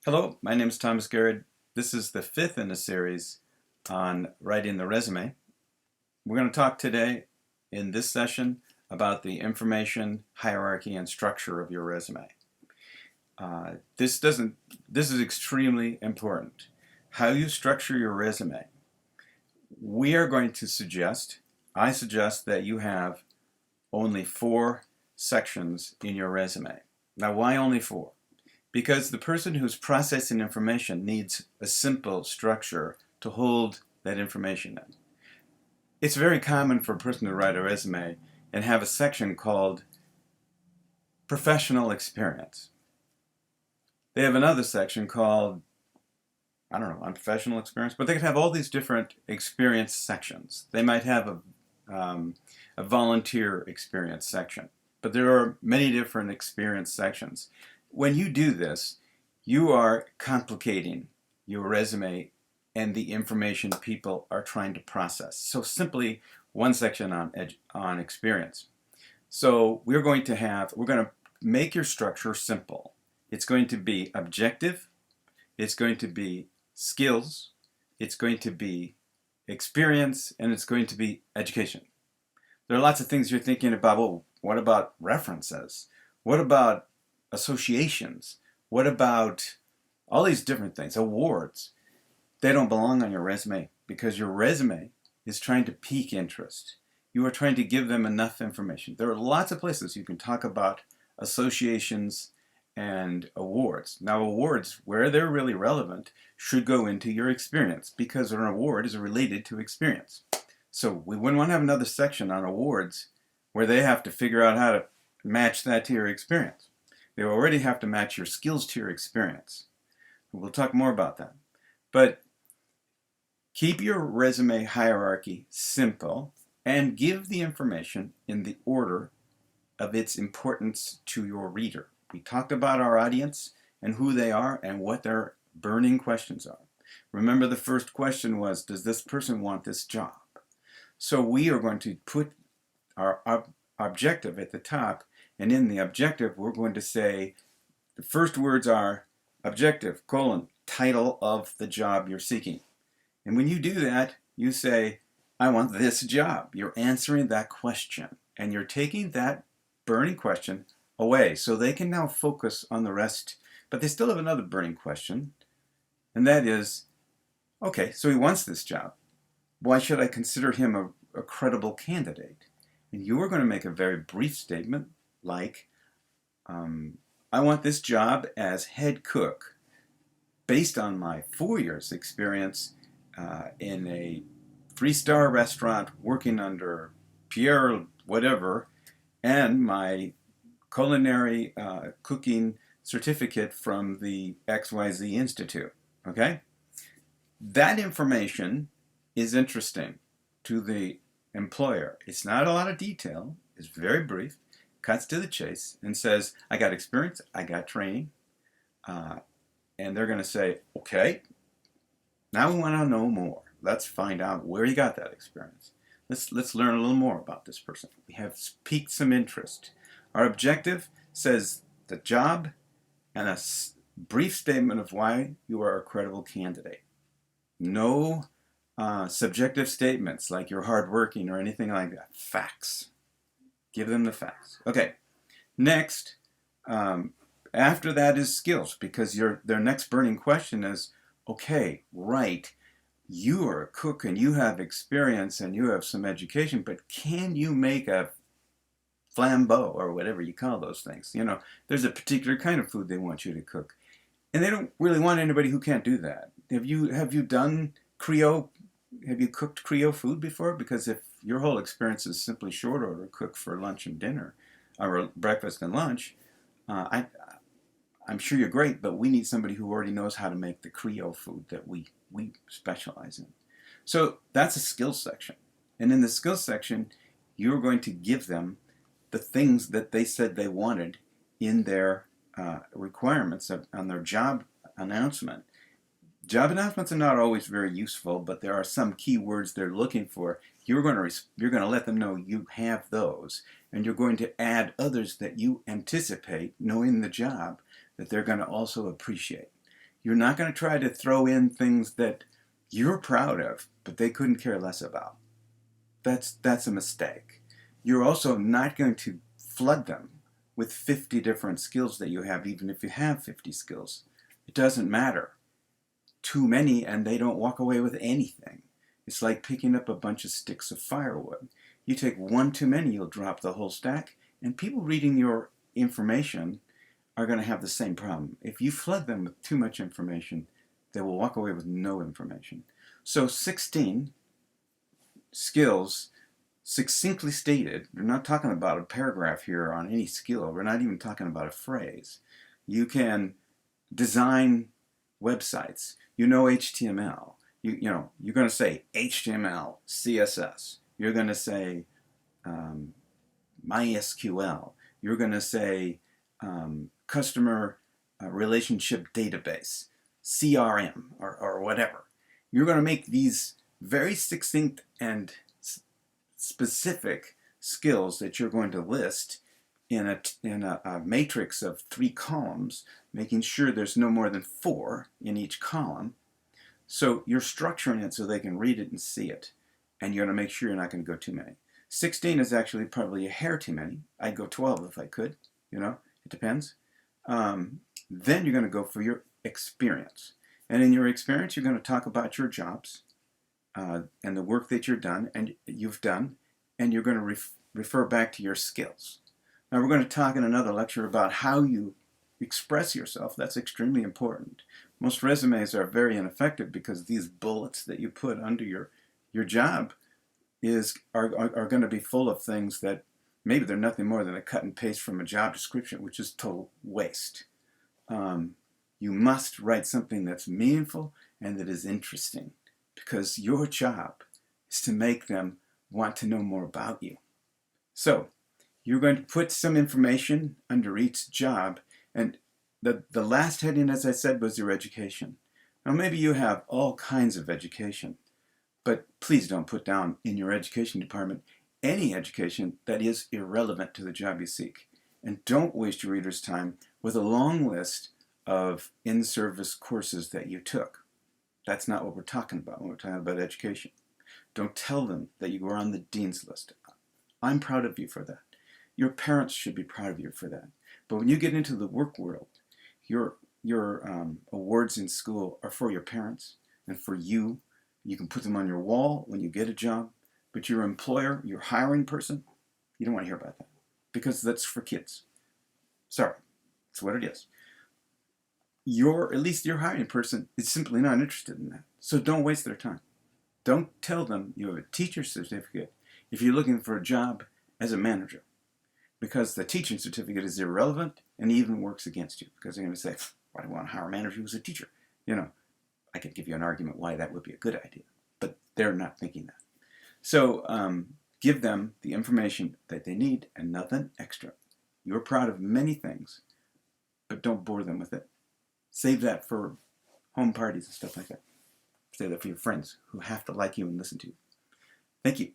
Hello, my name is Thomas Garrett. This is the fifth in a series on writing the resume. We're going to talk today in this session about the information, hierarchy, and structure of your resume. This is extremely important. How you structure your resume. We are going to I suggest that you have only 4 sections in your resume. Now, why only 4? Because the person who's processing information needs a simple structure to hold that information in. It's very common for a person to write a resume and have a section called professional experience. They have another section called, I don't know, unprofessional experience, but they could have all these different experience sections. They might have a volunteer experience section, but there are many different experience sections. When you do this, you are complicating your resume and the information people are trying to process. So simply one section on experience. So we're going to make your structure simple. It's going to be objective, it's going to be skills, it's going to be experience, and it's going to be education. There are lots of things you're thinking about. Well, what about references? What about associations? What about all these different things? Awards. They don't belong on your resume because your resume is trying to pique interest. You are trying to give them enough information. There are lots of places you can talk about associations and awards. Now, awards, where they're really relevant, should go into your experience because an award is related to experience. So we wouldn't want to have another section on awards where they have to figure out how to match that to your experience. They already have to match your skills to your experience. We'll talk more about that. But keep your resume hierarchy simple and give the information in the order of its importance to your reader. We talked about our audience and who they are and what their burning questions are. Remember, the first question was, does this person want this job? So we are going to put our objective at the top, and in the objective we're going to say the first words are objective, title of the job you're seeking. And when you do that, you say, I want this job. You're answering that question, and you're taking that burning question away so they can now focus on the rest. But they still have another burning question, and that is, okay, so he wants this job. Why should I consider him a credible candidate? And you are going to make a very brief statement like, I want this job as head cook based on my 4 years experience in a 3-star restaurant working under Pierre whatever and my culinary cooking certificate from the XYZ Institute. Okay? That information is interesting to the employer. It's not a lot of detail. It's very brief, cuts to the chase, and says, I got experience, I got training. And they're going to say, okay, now we want to know more. Let's find out where you got that experience. Let's learn a little more about this person. We have piqued some interest. Our objective says the job and a brief statement of why you are a credible candidate. No subjective statements like you're hardworking or anything like that. Facts. Give them the facts. Okay. Next, after that is skills, because their next burning question is, okay, right, you are a cook and you have experience and you have some education, but can you make a flambeau or whatever you call those things? You know, there's a particular kind of food they want you to cook. And they don't really want anybody who can't do that. Have you done Creole? Have you cooked Creole food before? Because if your whole experience is simply short order cook for lunch and dinner, or breakfast and lunch, I'm sure you're great, but we need somebody who already knows how to make the Creole food that we specialize in. So that's a skills section. And in the skills section, you're going to give them the things that they said they wanted in their requirements on their job announcement. Job announcements are not always very useful, but there are some key words they're looking for. You're going to let them know you have those, and you're going to add others that you anticipate, knowing the job, that they're going to also appreciate. You're not going to try to throw in things that you're proud of, but they couldn't care less about. That's a mistake. You're also not going to flood them with 50 different skills that you have, even if you have 50 skills. It doesn't matter. Too many and they don't walk away with anything. It's like picking up a bunch of sticks of firewood. You take one too many, you'll drop the whole stack, and people reading your information are going to have the same problem. If you flood them with too much information, they will walk away with no information. So 16 skills, succinctly stated. We're not talking about a paragraph here on any skill. We're not even talking about a phrase. You can design websites. You know HTML. You're going to say HTML, CSS. You're going to say MySQL. You're going to say customer relationship database, CRM, or whatever. You're going to make these very succinct and specific skills that you're going to list in a matrix of 3 columns, making sure there's no more than 4 in each column. So you're structuring it so they can read it and see it, and you're going to make sure you're not going to go too many. 16 is actually probably a hair too many. I'd go 12 if I could, it depends. Then you're going to go for your experience. And in your experience, you're going to talk about your jobs and the work that you've done, and you're going to refer back to your skills. Now, we're going to talk in another lecture about how you express yourself. That's extremely important. Most resumes are very ineffective because these bullets that you put under your job are going to be full of things that maybe they're nothing more than a cut and paste from a job description, which is total waste. You must write something that's meaningful and that is interesting, because your job is to make them want to know more about you. So you're going to put some information under each job, and the last heading, as I said, was your education. Now maybe you have all kinds of education, but please don't put down in your education department any education that is irrelevant to the job you seek. And don't waste your readers' time with a long list of in-service courses that you took. That's not what we're talking about when we're talking about education. Don't tell them that you were on the dean's list. I'm proud of you for that. Your parents should be proud of you for that. But when you get into the work world, your awards in school are for your parents and for you. You can put them on your wall when you get a job. But your employer, your hiring person, you don't want to hear about that, because that's for kids. Sorry, that's what it is. At least your hiring person is simply not interested in that. So don't waste their time. Don't tell them you have a teacher's certificate if you're looking for a job as a manager, because the teaching certificate is irrelevant and even works against you, because they're going to say, why do I want to hire a manager who's a teacher? I could give you an argument why that would be a good idea, but they're not thinking that. So give them the information that they need and nothing extra. You're proud of many things, but don't bore them with it. Save that for home parties and stuff like that. Save that for your friends who have to like you and listen to you. Thank you.